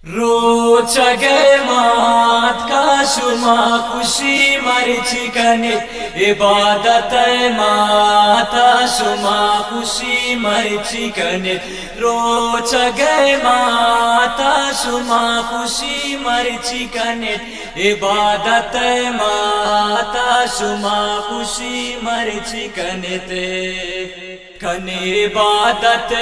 روچگے مات کا شما خوشی مرچی کنت عبادت ماتا شما خوشی مرچی کنت روچگے ماتا شما خوشی مرچی کنت عبادت ماتا شما خوشی مرچی کنت کن عبادت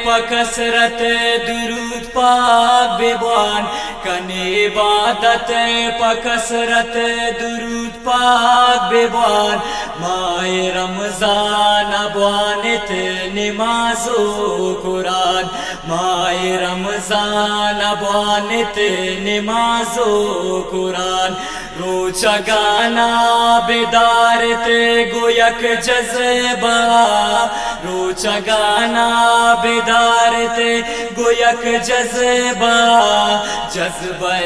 پکسرت درود پاک بیبان کن عبادت پکسرت درود پاک بیبان ماہ رمضان ابوانت نماز و قرآن ماہ رمضان ابوانت نماز و قرآن روچگانا بیدارت گویک جذبہ روچگانا بیدارت گویک جذبہ جذبہ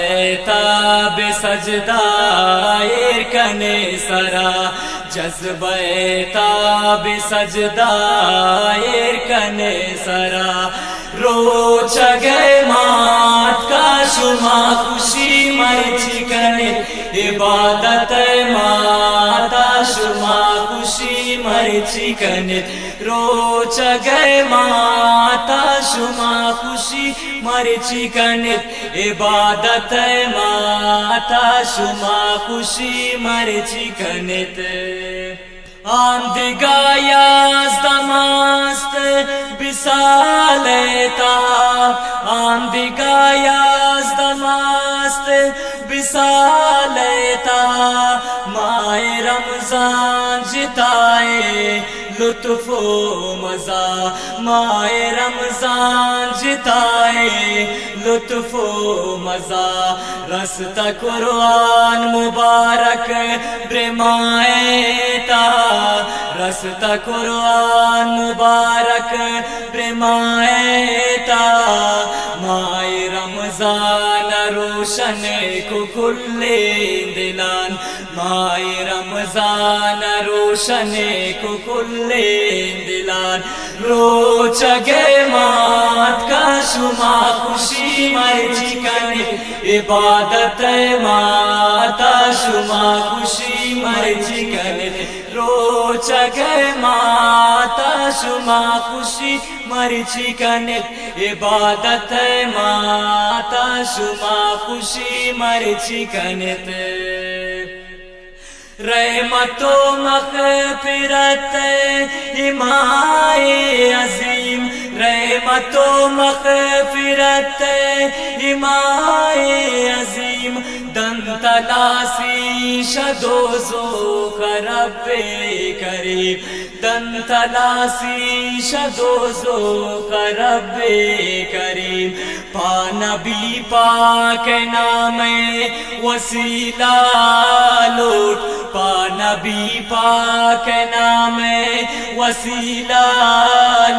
تاب سجدہ کنے سرا جذبہ تاب سجدہ کنے سرا روچگے مات کا شما خوشی مرچی کنے عبادت ماتا شما خوشی مرچی کنت روچگے ماتا شما خوشی مرچی کنت عبادت ماتا شما خوشی مرچی کنت آندگا یازدماست بسالتا آندگا یازدماست بسالتا ماہ رمضان جتائے لطف و مزہ ماہ رمضان جتائے لطف و مزہ رست قرآن مبارک برمائے تا رست قرآن مبارک برمائے تا ماہ رمضان روشن کو کھلے دلان ماہ رمضان روشن کو کھلے دلان روچگے مات کا شما خوشی مرچی کنت عبادت ماتا شما خوشی مرچی کنت روچگے ماتا شما خوشی مرچی کنت عبادت ماتا شما خوشی مرچی کنت رحمت و مغفرت امائے عظیم رحمت و مغفرت امائے عظیم دن تلاسی شدوزو رب کریم دن تلاسی شدوزو رب کریم پا نبی پاک نام وسیلہ لوٹ پا نبی پاک نام وسیلہ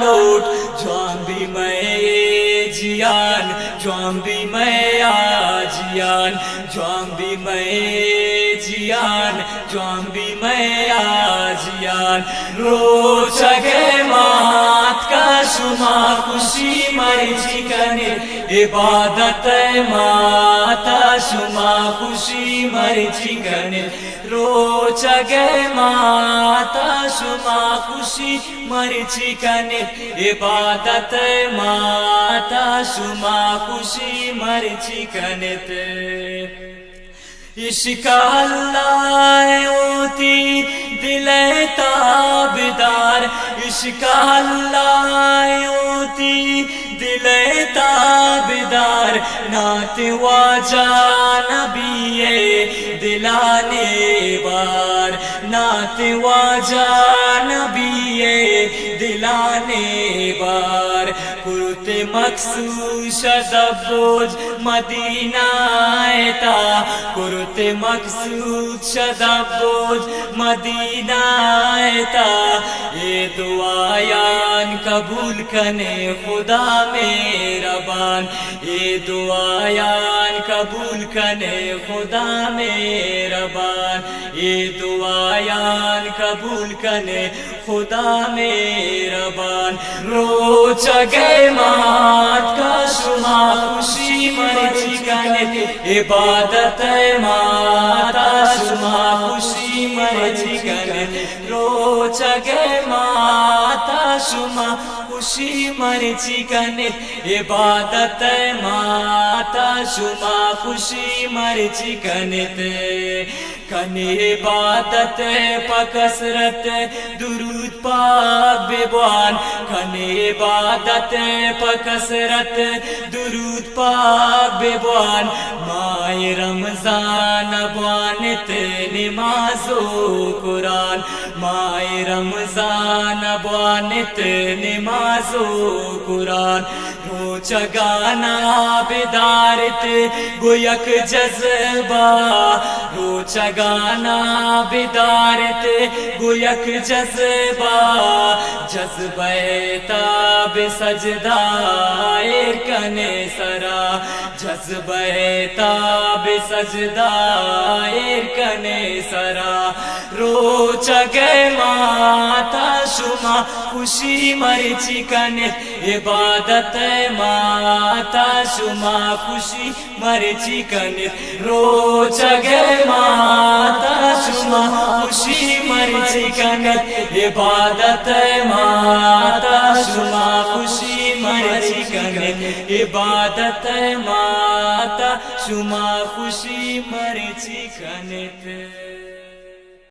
لوٹ جوان بھی میں جیان جوان بھی میں آجیان جوان بھی میں جیان جوان بھی میں آجیان روچگے مات کا شما خوشی مرچی کنت عبادت ماتا شما خوشی مرچی کنت روچگے ماتا شما خوشی مرچی کنت عبادت ماتا شما خوشی مرچی کنت عشق اللہ ہوتی دل تابدار عشق اللہ ہوتی دل تابدار نعت واجہ نبی دلانے بار نعت واجہ نبی دلانے بار کرت مخصوص شدبوج مدینہ تا کرت مخصوص شدبوج مدینہ تا یہ دعایان قبول کنے خدا میرا بان یہ دعایان قبول کنے خدا میرا بان یہ دعایان قبول کنے خدا مہربان روچ گئے مات کا شما خوشی مرچی کنت عبادت ماتا شما خوشی مرچی کنت روچ گئے ماتا شما خوشی مرچی کنت عبادت ماتا شما خوشی مرچی کنت کن عبادت پکسرت درود پاک ببوان کن عبادت پکسرت درود پاک ببوان ماہ رمضان بوانت نماز و قرآن ماہ رمضان بوانت نماز و قرآن روچ گانا بدارت گویک جذبہ روچ گانا بدارت گویک جذبہ جذبہ تاب سجدہ کن سرا جذبہ تاب سجدہ کن سرا روچ گئے ماتا شما خوشی مرچی کن عبادت ماتا شما خوشی مرچی کن روچ گئے ماتا شما خوشی مرچی کن عبادت ماتا شما خوشی مرچی کن عبادت ماتا شما خوشی مرچی کنت